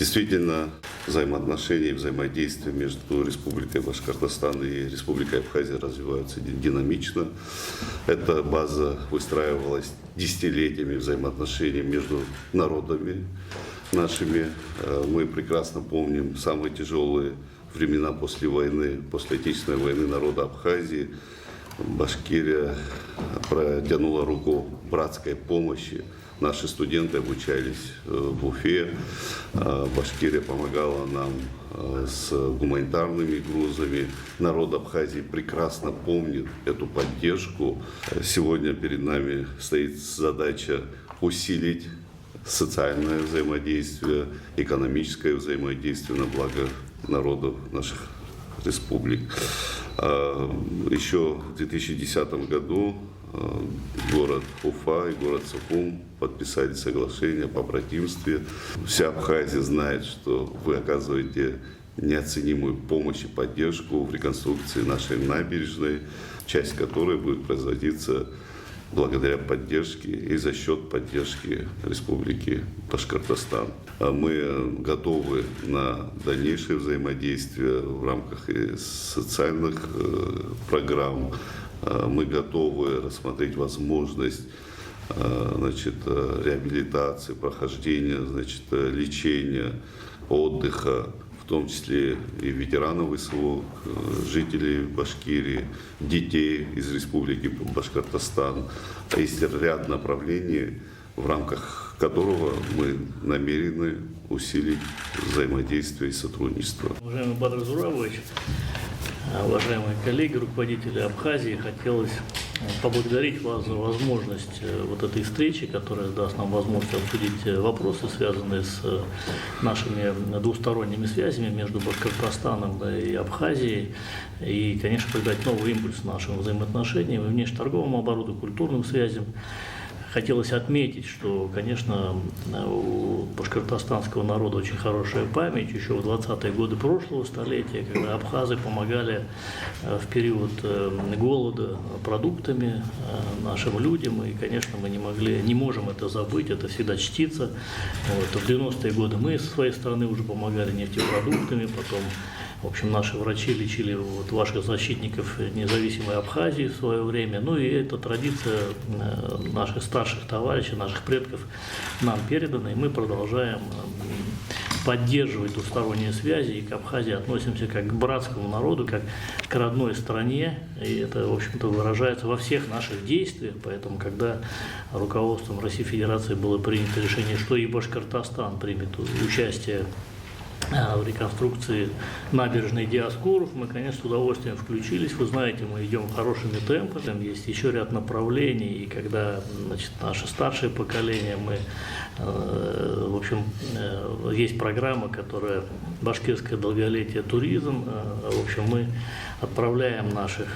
Действительно, взаимоотношения и взаимодействие между Республикой Башкортостан и Республикой Абхазия развиваются динамично. Эта база выстраивалась десятилетиями взаимоотношений между народами нашими. Мы прекрасно помним самые тяжелые времена после войны, после Отечественной войны народа Абхазии. Башкирия протянула руку братской помощи. Наши студенты обучались в Уфе. Башкирия помогала нам с гуманитарными грузами. Народ Абхазии прекрасно помнит эту поддержку. Сегодня перед нами стоит задача усилить социальное взаимодействие, экономическое взаимодействие на благо народов наших республик. Еще в 2010 году город Уфа и город Сухум подписали соглашение о побратимстве. Вся Абхазия знает, что вы оказываете неоценимую помощь и поддержку в реконструкции нашей набережной, часть которой будет производиться благодаря поддержке и за счет поддержки Республики Башкортостан. Мы готовы на дальнейшее взаимодействие в рамках социальных программ. Мы готовы рассмотреть возможность реабилитации, прохождения лечения, отдыха, в том числе и ветеранов СВО, жителей Башкирии, детей из Республики Башкортостан. Есть ряд направлений, в рамках которого мы намерены усилить взаимодействие и сотрудничество. Уважаемый Бадру Зуравович, уважаемые коллеги, руководители Абхазии, хотелось поблагодарить вас за возможность вот этой встречи, которая даст нам возможность обсудить вопросы, связанные с нашими двусторонними связями между Башкортостаном и Абхазией, и, конечно, придать новый импульс нашим взаимоотношениям и внешнеторговому обороту, культурным связям. Хотелось отметить, что, конечно, у башкортостанского народа очень хорошая память. Еще в 20-е годы прошлого столетия, когда абхазы помогали в период голода продуктами нашим людям, и, конечно, мы не можем это забыть, это всегда чтится. В 90-е годы мы со своей стороны уже помогали нефтепродуктами, потом, в общем, наши врачи лечили ваших защитников независимой Абхазии в свое время. Ну и эта традиция наших старших товарищей, наших предков нам передана, и мы продолжаем поддерживать двусторонние связи, и к Абхазии относимся как к братскому народу, как к родной стране, и это, в общем-то, выражается во всех наших действиях. Поэтому, когда руководством Российской Федерации было принято решение, что и Башкортостан примет участие в реконструкции набережной Диаскуров, мы, конечно, с удовольствием включились. Вы знаете, мы идем хорошими темпами, там есть еще ряд направлений, и когда, наше старшее поколение, в общем, есть программа, которая «Башкирское долголетие, туризм», в общем, мы отправляем наших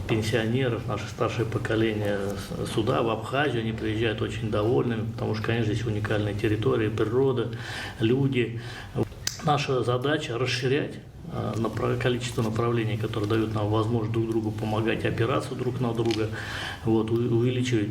пенсионеров, наше старшее поколение сюда, в Абхазию, они приезжают очень довольными, потому что, конечно, здесь уникальная территория, природа, люди. Наша задача расширять количество направлений, которые дают нам возможность друг другу помогать, опираться друг на друга, увеличивать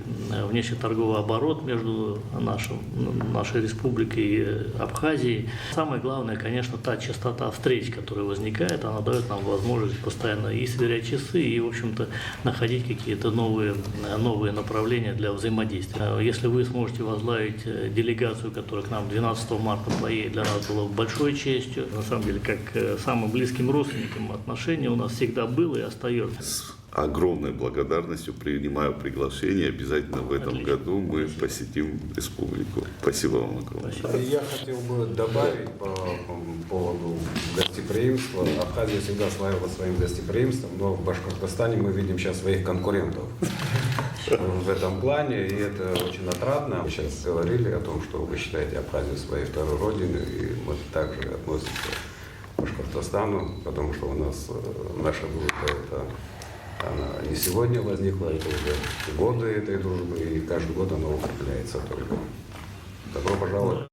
внешнеторговый оборот между нашей республикой и Абхазией. Самое главное, конечно, та частота встреч, которая возникает, она дает нам возможность постоянно и сверять часы, и, в общем-то, находить какие-то новые направления для взаимодействия. Если вы сможете возглавить делегацию, которая к нам 12 марта поедет, для нас было большой честью. На самом деле, как самым близким родственникам отношения у нас всегда было и остается. С огромной благодарностью принимаю приглашение. Обязательно в этом году мы посетим республику. Спасибо вам огромное. Спасибо. Я хотел бы добавить по поводу гостеприимства. Абхазия всегда славилась своим гостеприимством, но в Башкортостане мы видим сейчас своих конкурентов в этом плане, и это очень отрадно. Вы сейчас говорили о том, что вы считаете Абхазию своей второй родиной, и мы также относимся к Башкортостану, потому что у нас наша дружба она не сегодня возникла, это уже годы этой дружбы, и каждый год она укрепляется только. Добро пожаловать.